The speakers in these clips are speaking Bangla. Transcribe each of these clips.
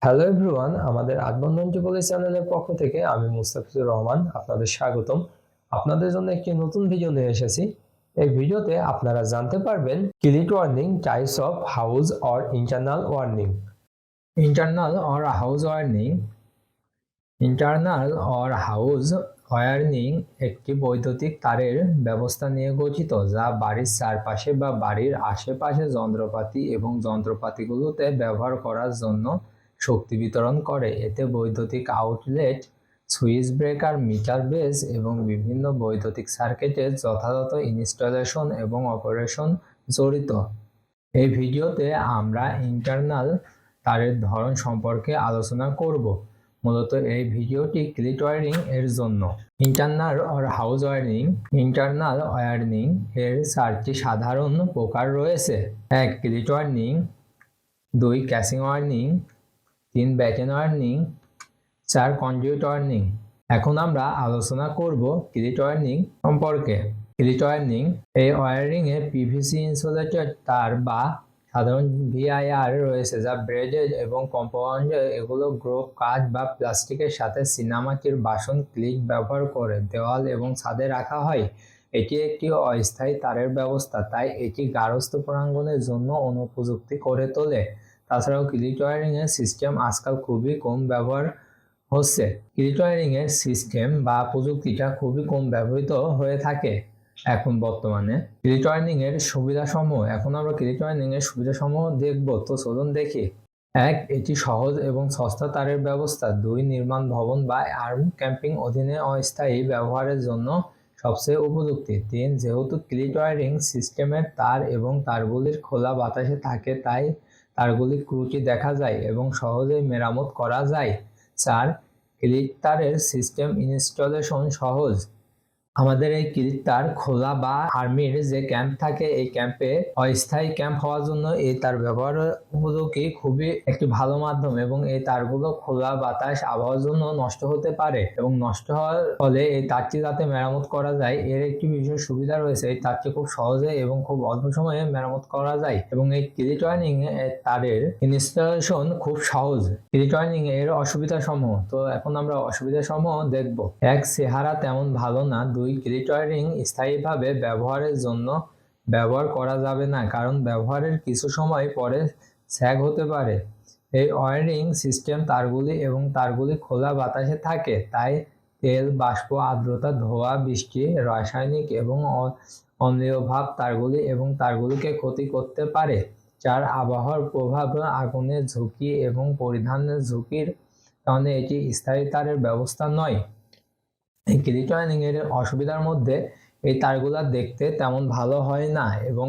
হ্যালো এভরিওয়ান, আমাদের আটবন্ধন টিপলি চ্যানেলের পক্ষ থেকে আমি মুস্তাফিজুর রহমান আপনাদের স্বাগতম। আপনাদের জন্য একটি নতুন ভিডিও নিয়ে এসেছি। এই ভিডিওতে আপনারা জানতে পারবেন cleat warning types of house or internal warning. Internal or house warning একটি বৈদ্যুতিক তারের ব্যবস্থা নিয়ে গঠিত যা বাড়ির চারপাশে বা বাড়ির আশেপাশে যন্ত্রপাতি এবং যন্ত্রপাতিগুলোতে ব্যবহার করার জন্য শক্তি বিতরণ করে। এতে বৈদ্যুতিক outlet, switch breaker, meter base এবং বিভিন্ন বৈদ্যুতিক সার্কিটের যথাযথ ইনস্টলেশন এবং অপারেশন জড়িত। এই ভিডিওতে আমরা ইন্টারনাল তারের ধরন সম্পর্কে আলোচনা করব। মূলত এই ভিডিওটি ক্লিট ওয়ারিং এর জন্য। ইন্টারনাল ওয়ারিং এর চারটি সাধারণ প্রকার রয়েছে। 1. Cleat wiring, 2. Casing wiring, 3. Batten wiring, 4. Conduit wiring. এখন আমরা আলোচনা করব ক্লিট ওয়ারিং সম্পর্কে। ক্লিট ওয়ারিং, এই ওয়ারিং এ পিভিসি ইনসুলেটেড তার বা সাধারণ ভিআইআর রয়েছে যা ব্রেডেড এবং কম্পাউন্ডে এগুলো গ্রোভ কাঠ বা প্লাস্টিকের সাথে চীনামাটির বাসন ক্লিট ব্যবহার করে দেওয়াল এবং ছাদে রাখা হয়। এটি একটি অস্থায়ী তারের ব্যবস্থা, তাই এটি গার্হস্থ্য প্রাঙ্গণের জন্য অনুপযুক্ত করে তোলে। তাছাড়াও ক্লিট ওয়ারিং এর সিস্টেম আজকাল খুবই কম ব্যবহার হচ্ছে। ক্লিট ওয়ারিং এর সিস্টেম বা প্রযুক্তিটা খুবই কম ব্যবহৃত হয়ে থাকে এখন বর্তমানে। ক্লিট ওয়ারিং এর সুবিধাসমূহ, এখন আমরা ক্লিট ওয়ারিং এর সুবিধাসমূহ দেখব। তো চলুন দেখি। 1. এটি সহজ এবং সস্তা তারের ব্যবস্থা। 2. নির্মাণ ভবন বা আর্ম ক্যাম্পিং অধীনে অস্থায়ী ব্যবহারের জন্য সবচেয়ে উপযুক্তি। 3. যেহেতু ক্লিট ওয়ারিং সিস্টেমের তার এবং তারগুলির খোলা বাতাসে থাকে তাই তারগুলি ত্রুটি দেখা যায় এবং সহজেই মেরামত করা যায়। 4. ক্লিট তারের সিস্টেম ইনস্টলেশন সহজ। আমাদের এই ক্লিট তার খোলা বা আর্মির যে ক্যাম্প থাকে এই ক্যাম্পে অস্থায়ী ক্যাম্প হওয়ার জন্য এই তার ব্যবহার উপযোগী খুবই একটি ভালো মাধ্যম এবং এই তারগুলো খোলা বাতাস আবহাওয়ার জন্য নষ্ট হতে পারে এবং নষ্ট হওয়ার ফলে এই তারটি যাতে মেরামত করা যায় এর একটি বিশেষ সুবিধা রয়েছে। এই তারটি খুব সহজে এবং খুব অল্প সময়ে মেরামত করা যায় এবং এই ক্লিট ওয়ারিং তারের ইনস্টলেশন খুব সহজ। ক্লিট ওয়ারিং এর অসুবিধা সমূহ, তো এখন আমরা অসুবিধা সমূহ দেখব। 1. চেহারা তেমন ভালো না। 2. ক্লিট ওয়ারিং স্থায়ীভাবে ব্যবহারের জন্য ব্যবহার করা যাবে না কারণ ব্যবহারের কিছু সময় পরে স্যাগ হতে পারে। এই ওয়ারিং সিস্টেম তারগুলি খোলা বাতাসে থাকে তাই তেল, বাষ্প, আর্দ্রতা, ধোঁয়া, বৃষ্টি, রাসায়নিক এবং অম্লীয় ভাব তারগুলিকে ক্ষতি করতে পারে। 4. আবহাওয়ার প্রভাব, আগুনের ঝুঁকি এবং পরিধানের ঝুঁকির কারণে এটি স্থায়ী তারের ব্যবস্থা নয়। এই ক্লিট ওয়ারিং এর অসুবিধার মধ্যে এই তারগুলা দেখতে তেমন ভালো হয় না এবং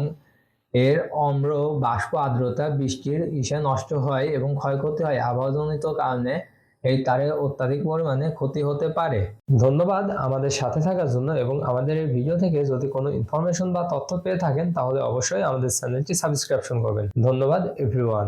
এর অম্ল, বাষ্প, আর্দ্রতা, বৃষ্টির নষ্ট হয় এবং ক্ষয়ক্ষতি হয়। আবহাওয়াজনিত কারণে এই তারের অত্যাধিক পরিমাণে ক্ষতি হতে পারে। ধন্যবাদ আমাদের সাথে থাকার জন্য এবং আমাদের এই ভিডিও থেকে যদি কোনো ইনফরমেশন বা তথ্য পেয়ে থাকেন তাহলে অবশ্যই আমাদের চ্যানেলটি সাবস্ক্রিপশন করবেন। ধন্যবাদ এভরিওয়ান।